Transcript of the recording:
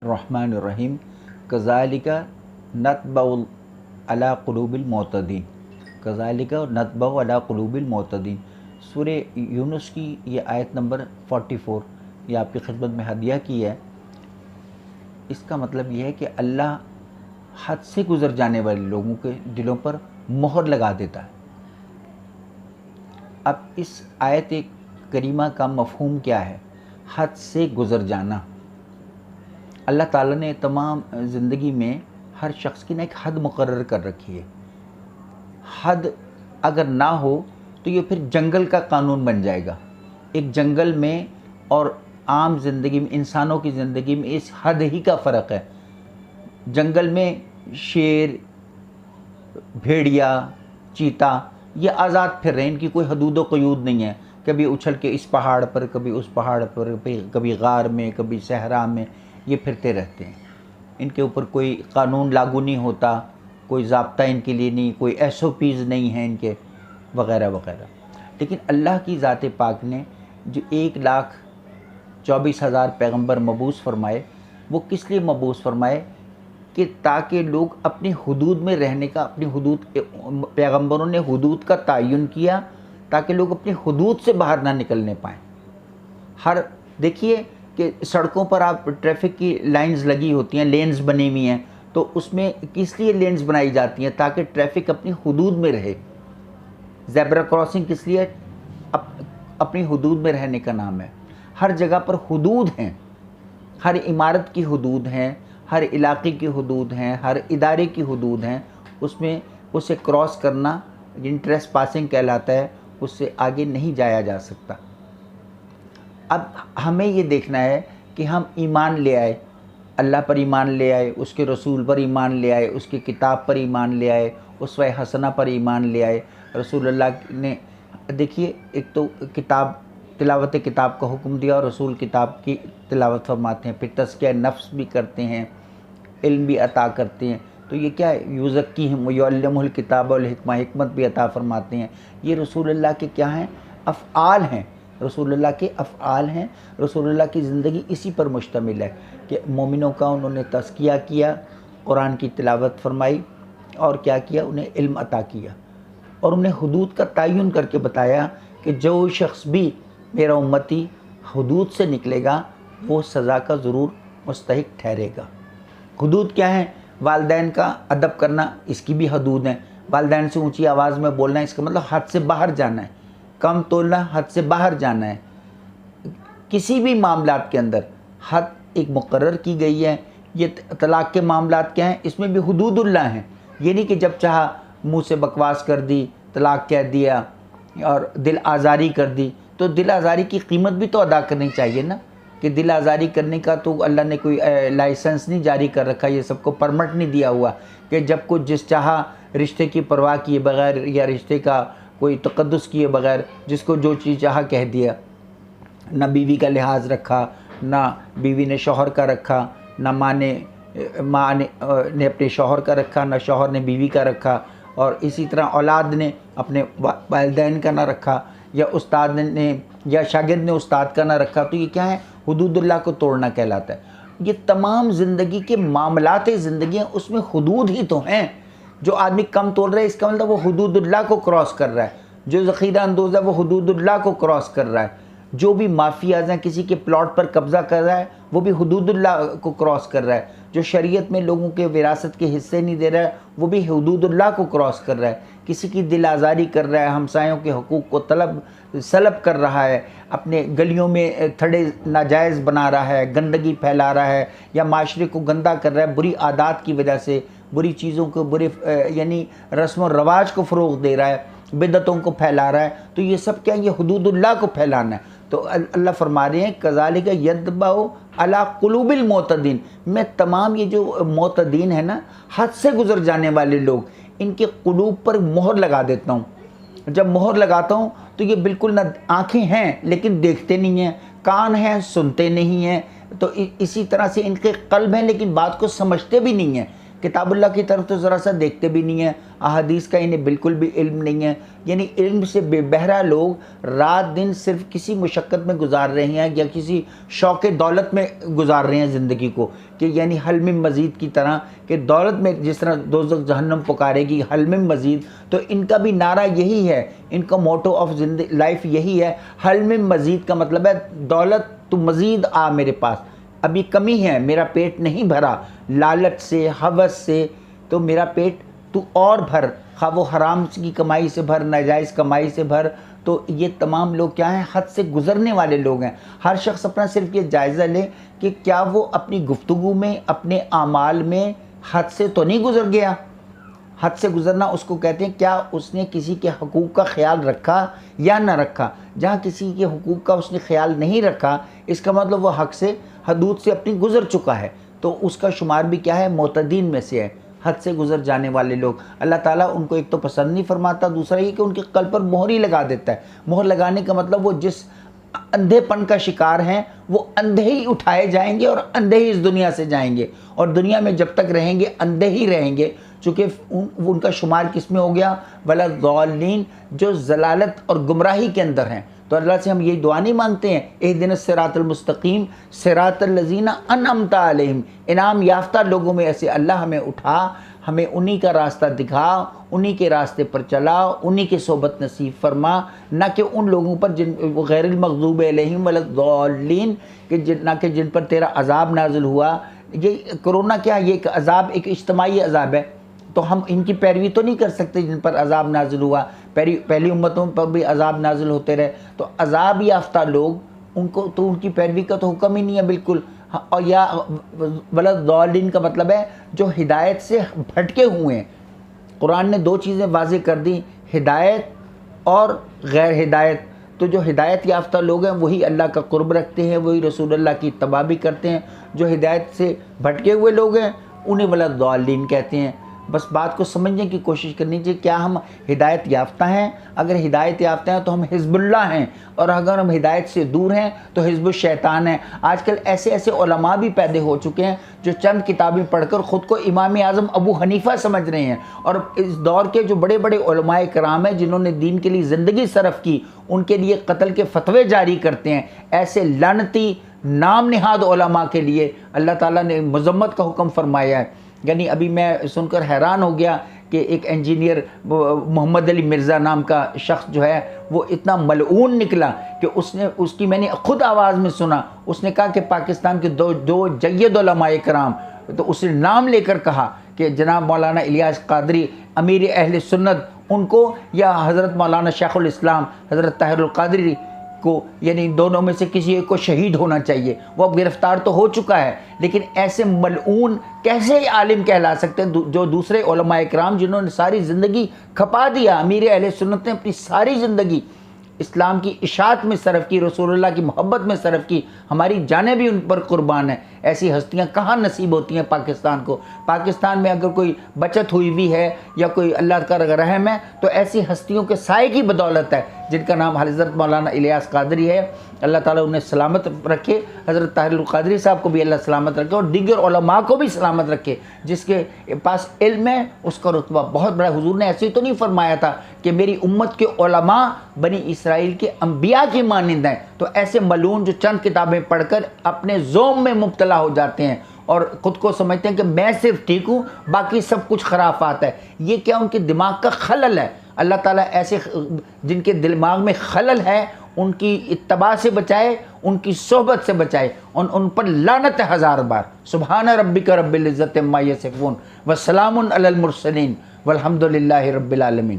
الرحمن الرحیم کذالک نطبع علی قلوب المعتدین کذالک نطبع علی قلوب المعتدین سورہ یونس کی یہ آیت نمبر 44 یہ آپ کی خدمت میں ہدیہ کی ہے۔ اس کا مطلب یہ ہے کہ اللہ حد سے گزر جانے والے لوگوں کے دلوں پر مہر لگا دیتا ہے۔ اب اس آیت کریمہ کا مفہوم کیا ہے؟ حد سے گزر جانا۔ اللہ تعالیٰ نے تمام زندگی میں ہر شخص کی ایک حد مقرر کر رکھی ہے۔ حد اگر نہ ہو تو یہ پھر جنگل کا قانون بن جائے گا۔ ایک جنگل میں اور عام زندگی میں، انسانوں کی زندگی میں اس حد ہی کا فرق ہے۔ جنگل میں شیر، بھیڑیا، چیتا یہ آزاد پھر رہے ہیں، ان کی کوئی حدود و قیود نہیں ہے۔ کبھی اچھل کے اس پہاڑ پر، کبھی اس پہاڑ پر، کبھی غار میں، کبھی صحرا میں یہ پھرتے رہتے ہیں۔ ان کے اوپر کوئی قانون لاگو نہیں ہوتا، کوئی ضابطہ ان کے لیے نہیں، کوئی ایس او پیز نہیں ہیں ان کے، وغیرہ وغیرہ۔ لیکن اللہ کی ذات پاک نے جو 1,24,000 پیغمبر مبعوث فرمائے، وہ کس لیے مبعوث فرمائے؟ کہ تاکہ لوگ اپنی حدود میں رہنے کا، اپنی حدود، پیغمبروں نے حدود کا تعین کیا تاکہ لوگ اپنی حدود سے باہر نہ نکلنے پائیں۔ دیکھیے کہ سڑکوں پر آپ ٹریفک کی لائنز لگی ہوتی ہیں، لینز بنی ہوئی ہیں، تو اس میں کس لیے لینز بنائی جاتی ہیں؟ تاکہ ٹریفک اپنی حدود میں رہے۔ زیبرا کراسنگ کس لیے؟ اپنی حدود میں رہنے کا نام ہے۔ ہر جگہ پر حدود ہیں، ہر عمارت کی حدود ہیں، ہر علاقے کی حدود ہیں، ہر ادارے کی حدود ہیں۔ اس میں اسے کراس کرنا ٹریس پاسنگ کہلاتا ہے، اس سے آگے نہیں جایا جا سکتا۔ اب ہمیں یہ دیکھنا ہے کہ ہم ایمان لے آئے، اللہ پر ایمان لے آئے، اس کے رسول پر ایمان لے آئے، اس کی کتاب پر ایمان لے آئے، اسوہ حسنہ پر ایمان لے آئے۔ رسول اللہ نے دیکھیے، ایک تو تلاوت کتاب کا حکم دیا اور رسول کتاب کی تلاوت فرماتے ہیں، پھر تزکیہ نفس بھی کرتے ہیں، علم بھی عطا کرتے ہیں۔ تو یہ کیا ہے؟ یزکیہم ویعلمہ الکتاب والحکمہ، حکمت بھی عطا فرماتے ہیں۔ یہ رسول اللہ کے کیا ہیں؟ افعال ہیں، رسول اللہ کے افعال ہیں۔ رسول اللہ کی زندگی اسی پر مشتمل ہے کہ مومنوں کا انہوں نے تزکیہ کیا، قرآن کی تلاوت فرمائی، اور کیا کیا؟ انہیں علم عطا کیا، اور انہیں حدود کا تعین کر کے بتایا کہ جو شخص بھی میرا امتی حدود سے نکلے گا وہ سزا کا ضرور مستحق ٹھہرے گا۔ حدود کیا ہیں؟ والدین کا ادب کرنا، اس کی بھی حدود ہیں۔ والدین سے اونچی آواز میں بولنا، اس کا مطلب حد سے باہر جانا ہے۔ کم تولنا، حد سے باہر جانا ہے۔ کسی بھی معاملات کے اندر حد ایک مقرر کی گئی ہے۔ یہ طلاق کے معاملات کیا ہیں؟ اس میں بھی حدود اللہ ہیں۔ یہ نہیں کہ جب چاہا منہ سے بکواس کر دی، طلاق کہہ دیا اور دل آزاری کر دی۔ تو دل آزاری کی قیمت بھی تو ادا کرنی چاہیے نا، کہ دل آزاری کرنے کا تو اللہ نے کوئی لائسنس نہیں جاری کر رکھا، یہ سب کو پرمٹ نہیں دیا ہوا کہ جب کچھ جس چاہا رشتے کی پرواہ کیے بغیر یا رشتے کا کوئی تقدس کیے بغیر جس کو جو چیز چاہا کہہ دیا۔ نہ بیوی کا لحاظ رکھا، نہ بیوی نے شوہر کا رکھا، نہ ماں نے اپنے شوہر کا رکھا، نہ شوہر نے بیوی کا رکھا، اور اسی طرح اولاد نے اپنے والدین کا نہ رکھا، یا استاد نے یا شاگرد نے استاد کا نہ رکھا۔ تو یہ کیا ہے؟ حدود اللہ کو توڑنا کہلاتا ہے۔ یہ تمام زندگی کے معاملات زندگی ہیں، اس میں حدود ہی تو ہیں۔ جو آدمی کم توڑ رہا ہے، اس کا مطلب وہ حدود اللہ کو کراس کر رہا ہے۔ جو ذخیرہ اندوز ہے وہ حدود اللہ کو کراس کر رہا ہے۔ جو بھی مافیاز ہیں، کسی کے پلاٹ پر قبضہ کر رہا ہے، وہ بھی حدود اللہ کو کراس کر رہا ہے۔ جو شریعت میں لوگوں کے وراثت کے حصے نہیں دے رہا ہے، وہ بھی حدود اللہ کو کراس کر رہا ہے۔ کسی کی دل آزاری کر رہا ہے، ہمسایوں کے حقوق کو سلب کر رہا ہے، اپنے گلیوں میں تھڑے ناجائز بنا رہا ہے، گندگی پھیلا رہا ہے، یا معاشرے کو گندا کر رہا ہے بری عادات کی وجہ سے، بری چیزوں کو، یعنی رسم و رواج کو فروغ دے رہا ہے، بدعتوں کو پھیلا رہا ہے، تو یہ سب کیا؟ یہ حدود اللہ کو پھیلانا ہے۔ تو اللہ فرما رہے ہیں کذالک یطبع علی قلوب المعتدین، میں تمام یہ جو معتدین ہیں نا، حد سے گزر جانے والے لوگ، ان کے قلوب پر مہر لگا دیتا ہوں۔ جب مہر لگاتا ہوں تو یہ بالکل نہ آنکھیں ہیں لیکن دیکھتے نہیں ہیں، کان ہیں سنتے نہیں ہیں، تو اسی طرح سے ان کے قلب ہیں لیکن بات کو سمجھتے بھی نہیں ہیں۔ کتاب اللہ کی طرف تو ذرا سا دیکھتے بھی نہیں ہیں، احادیث کا انہیں بالکل بھی علم نہیں ہے، یعنی علم سے بے بہرا لوگ رات دن صرف کسی مشقت میں گزار رہے ہیں یا کسی شوق دولت میں گزار رہے ہیں زندگی کو، کہ یعنی حل من مزید کی طرح، کہ دولت میں جس طرح دوزخ جہنم پکارے گی حل من مزید، تو ان کا بھی نعرہ یہی ہے، ان کا موٹو آف لائف یہی ہے، حل من مزید کا مطلب ہے دولت تو مزید آ میرے پاس، ابھی کمی ہے، میرا پیٹ نہیں بھرا لالچ سے ہوس سے، تو میرا پیٹ تو اور بھر، خواہ وہ حرام کی کمائی سے بھر، ناجائز کمائی سے بھر۔ تو یہ تمام لوگ کیا ہیں؟ حد سے گزرنے والے لوگ ہیں۔ ہر شخص اپنا صرف یہ جائزہ لے کہ کیا وہ اپنی گفتگو میں، اپنے اعمال میں حد سے تو نہیں گزر گیا۔ حد سے گزرنا اس کو کہتے ہیں کیا اس نے کسی کے حقوق کا خیال رکھا یا نہ رکھا۔ جہاں کسی کے حقوق کا اس نے خیال نہیں رکھا، اس کا مطلب وہ حق سے، حدود سے اپنی گزر چکا ہے، تو اس کا شمار بھی کیا ہے؟ معتدین میں سے ہے، حد سے گزر جانے والے لوگ۔ اللہ تعالیٰ ان کو ایک تو پسند نہیں فرماتا، دوسرا یہ کہ ان کے قلب پر مہر ہی لگا دیتا ہے۔ مہر لگانے کا مطلب وہ جس اندھے پن کا شکار ہیں وہ اندھے ہی اٹھائے جائیں گے اور اندھے ہی اس دنیا سے جائیں گے، اور دنیا میں جب تک رہیں گے اندھے ہی رہیں گے، چونکہ ان کا شمار کس میں ہو گیا؟ وَلَضَّالِّينَ، جو ضلالت اور گمراہی کے اندر ہیں۔ تو اللہ سے ہم یہی دعا نہیں مانگتے ہیں اہدنا الصراط المستقیم صراط الذین انعمت علیہم، انعام یافتہ لوگوں میں ایسے اللہ ہمیں اٹھا، ہمیں انہی کا راستہ دکھا، انہی کے راستے پر چلا، انہی کی صحبت نصیب فرما، نہ کہ ان لوگوں پر جن غیر المغضوب علیہم ولا الضالین، نہ کہ جن پر تیرا عذاب نازل ہوا۔ یہ کرونا کیا ہے؟ یہ ایک عذاب، ایک اجتماعی عذاب ہے، تو ہم ان کی پیروی تو نہیں کر سکتے جن پر عذاب نازل ہوا، پہلی امتوں پر بھی عذاب نازل ہوتے رہے، تو عذاب یافتہ لوگ ان کو تو ان کی پیروی کا تو حکم ہی نہیں ہے بالکل۔ اور یا وَلَضَّالِّينَ کا مطلب ہے جو ہدایت سے بھٹکے ہوئے ہیں۔ قرآن نے دو چیزیں واضح کر دی، ہدایت اور غیر ہدایت۔ تو جو ہدایت یافتہ لوگ ہیں وہی اللہ کا قرب رکھتے ہیں، وہی رسول اللہ کی اتباع بھی کرتے ہیں۔ جو ہدایت سے بھٹکے ہوئے لوگ ہیں انہیں وَلَضَّالِّينَ کہتے ہیں۔ بس بات کو سمجھنے کی کوشش کرنی چاہیے، کیا ہم ہدایت یافتہ ہیں؟ اگر ہدایت یافتہ ہیں تو ہم حزب اللہ ہیں، اور اگر ہم ہدایت سے دور ہیں تو حزب الشیطان ہیں۔ آج کل ایسے علماء بھی پیدا ہو چکے ہیں جو چند کتابیں پڑھ کر خود کو امام اعظم ابو حنیفہ سمجھ رہے ہیں، اور اس دور کے جو بڑے بڑے علماء کرام ہیں جنہوں نے دین کے لیے زندگی صرف کی، ان کے لیے قتل کے فتوے جاری کرتے ہیں۔ ایسے لعنتی نام نہاد علماء کے لیے اللہ تعالیٰ نے مذمت کا حکم فرمایا ہے۔ یعنی ابھی میں سن کر حیران ہو گیا کہ ایک انجینئر محمد علی مرزا نام کا شخص جو ہے وہ اتنا ملعون نکلا کہ اس کی میں نے خود آواز میں سنا، اس نے کہا کہ پاکستان کے دو جید علماء کرام، تو اس نے نام لے کر کہا کہ جناب مولانا الیاس قادری امیر اہل سنت، ان کو، یا حضرت مولانا شیخ الاسلام حضرت طاہر القادری کو، یعنی دونوں میں سے کسی ایک کو شہید ہونا چاہیے۔ وہ اب گرفتار تو ہو چکا ہے، لیکن ایسے ملعون کیسے عالم کہلا سکتے ہیں جو دوسرے علماء اکرام جنہوں نے ساری زندگی کھپا دیا، امیر اہل سنت نے اپنی ساری زندگی اسلام کی اشاعت میں صرف کی، رسول اللہ کی محبت میں صرف کی، ہماری جانیں بھی ان پر قربان ہیں۔ ایسی ہستیاں کہاں نصیب ہوتی ہیں پاکستان کو؟ پاکستان میں اگر کوئی بچت ہوئی بھی ہے یا کوئی اللہ کا رحم ہے تو ایسی ہستیوں کے سائے کی بدولت ہے جن کا نام حضرت مولانا الیاس قادری ہے۔ اللہ تعالیٰ انہیں سلامت رکھے، حضرت طاہر القادری صاحب کو بھی اللہ سلامت رکھے، اور دیگر علماء کو بھی سلامت رکھے۔ جس کے پاس علم ہے اس کا رتبہ بہت بڑا۔ حضور نے ایسے ہی تو نہیں فرمایا تھا کہ میری امت کے علماء بنی اسرائیل کے انبیاء کی مانند ہیں؟ تو ایسے ملعون جو چند کتابیں پڑھ کر اپنے ذوم میں مبتلا ہو جاتے ہیں اور خود کو سمجھتے ہیں کہ میں صرف ٹھیک ہوں، باقی سب کچھ خرافات ہے، یہ کیا ان کے دماغ کا خلل ہے؟ اللہ تعالیٰ ایسے جن کے دماغ میں خلل ہے ان کی اتباع سے بچائے، ان کی صحبت سے بچائے، ان پر لعنت ہے 1000 بار۔ سبحان ربک رب العزت عما یصفون وسلام علی المرسلین والحمد للہ رب العالمین۔